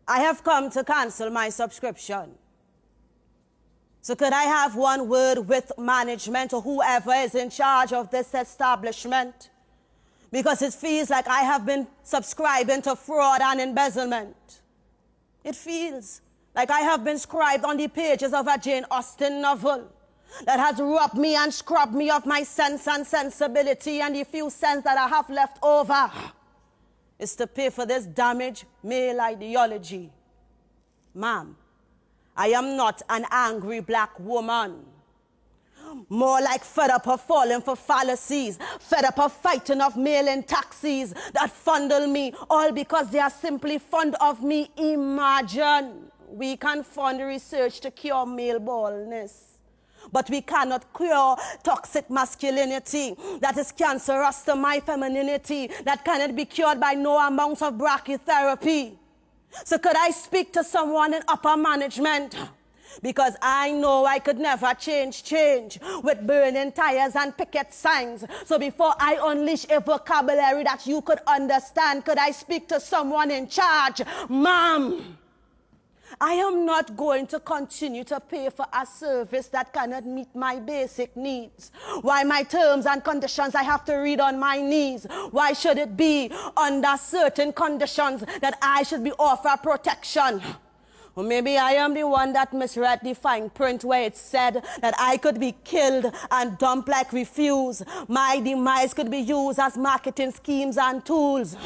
I have come to cancel my subscription. So could I have one word with management or whoever is in charge of this establishment? Because it feels like I have been subscribing to fraud and embezzlement. It feels like I have been scribed on the pages of a Jane Austen novel that has robbed me and scrubbed me of my sense and sensibility, and the few cents that I have left over is to pay for this damaged male ideology. Ma'am, I am not an angry black woman. More like fed up of falling for fallacies, fed up of fighting of male-in taxis that fondle me, all because they are simply fond of me. Imagine we can fund research to cure male baldness, but we cannot cure toxic masculinity that is cancerous to my femininity, that cannot be cured by no amount of brachytherapy. So could I speak to someone in upper management? Because I know I could never change with burning tires and picket signs. So before I unleash a vocabulary that you could understand, could I speak to someone in charge? Ma'am, I am not going to continue to pay for a service that cannot meet my basic needs. Why my terms and conditions I have to read on my knees? Why should it be under certain conditions that I should be offered protection? Or maybe I am the one that misread the fine print where it said that I could be killed and dumped like refuse. My demise could be used as marketing schemes and tools.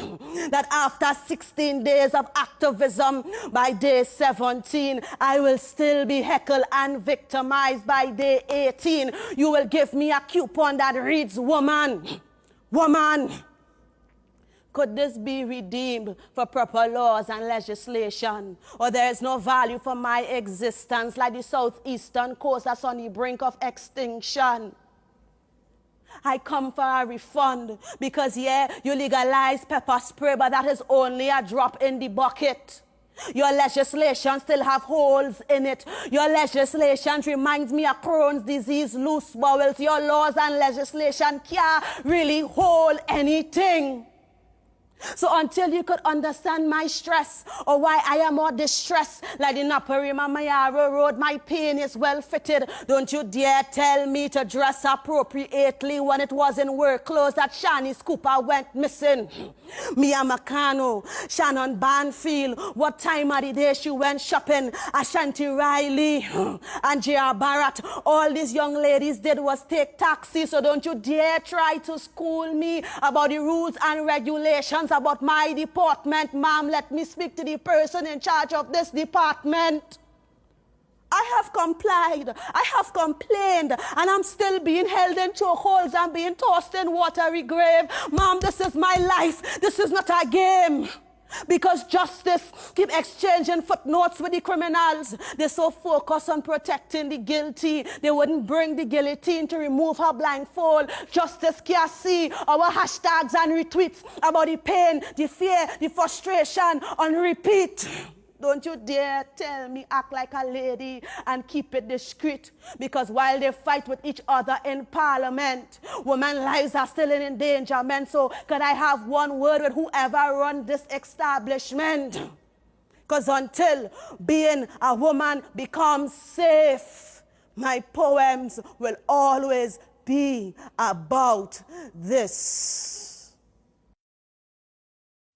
That after 16 days of activism, by day 17, I will still be heckled and victimized by day 18. You will give me a coupon that reads, woman, woman. Could this be redeemed for proper laws and legislation? Or there is no value for my existence like the southeastern coast that's on the brink of extinction? I come for a refund because, yeah, you legalize pepper spray, but that is only a drop in the bucket. Your legislation still have holes in it. Your legislation reminds me of Crohn's disease, loose bowels. Your laws and legislation can't really hold anything. So until you could understand my stress or why I am more distressed, like the Naparima Mayaro Road, my pain is well fitted. Don't you dare tell me to dress appropriately when it was in work clothes that Shani Scooper went missing. Mia Makano, Shannon Banfield, what time of the day she went shopping? Ashanti Riley and J.R. Barrett, all these young ladies did was take taxi. So don't you dare try to school me about the rules and regulations about my department. Ma'am, let me speak to the person in charge of this department. I have complied, I have complained, and I'm still being held in chokeholds and being tossed in watery grave. Ma'am, this is my life. This is not a game. Because justice keep exchanging footnotes with the criminals. They're so focused on protecting the guilty, they wouldn't bring the guillotine to remove her blindfold. Justice can't see our hashtags and retweets about the pain, the fear, the frustration on repeat. Don't you dare tell me act like a lady and keep it discreet. Because while they fight with each other in parliament, women's lives are still in endangerment. So can I have one word with whoever runs this establishment? Because until being a woman becomes safe, my poems will always be about this.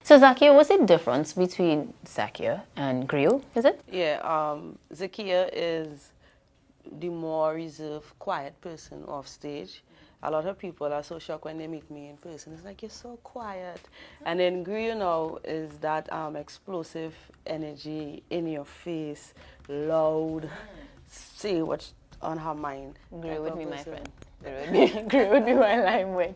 So Zakiya, what's the difference between Zakiya and Gill, is it? Yeah, Zakiya is the more reserved, quiet person off stage. A lot of people are so shocked when they meet me in person. It's like, you're so quiet. And then Gill, you know, is that explosive energy, in your face, loud, say what's on her mind. Gill would be my friend. Gill would be my limeway.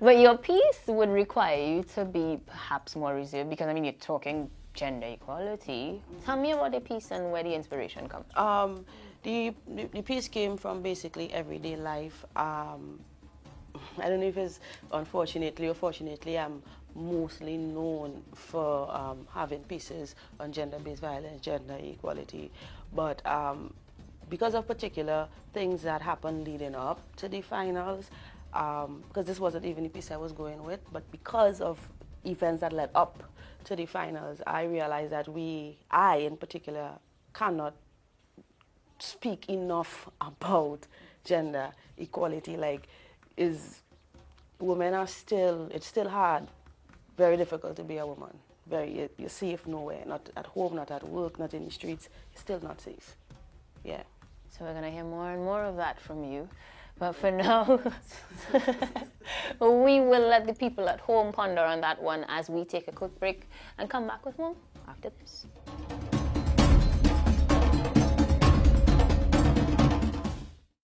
But your piece would require you to be perhaps more reserved because, I mean, you're talking gender equality. Tell me about the piece and where the inspiration comes from. The piece came from basically everyday life. I don't know if it's unfortunately or fortunately, I'm mostly known for having pieces on gender-based violence, gender equality. But because of particular things that happened leading up to the finals, because this wasn't even the piece I was going with, but because of events that led up to the finals, I realized that I in particular, cannot speak enough about gender equality. Like, women are still, it's still hard, very difficult to be a woman. You're safe nowhere, not at home, not at work, not in the streets. You're still not safe. Yeah. So we're going to hear more and more of that from you. But for now, we will let the people at home ponder on that one as we take a quick break and come back with more after this.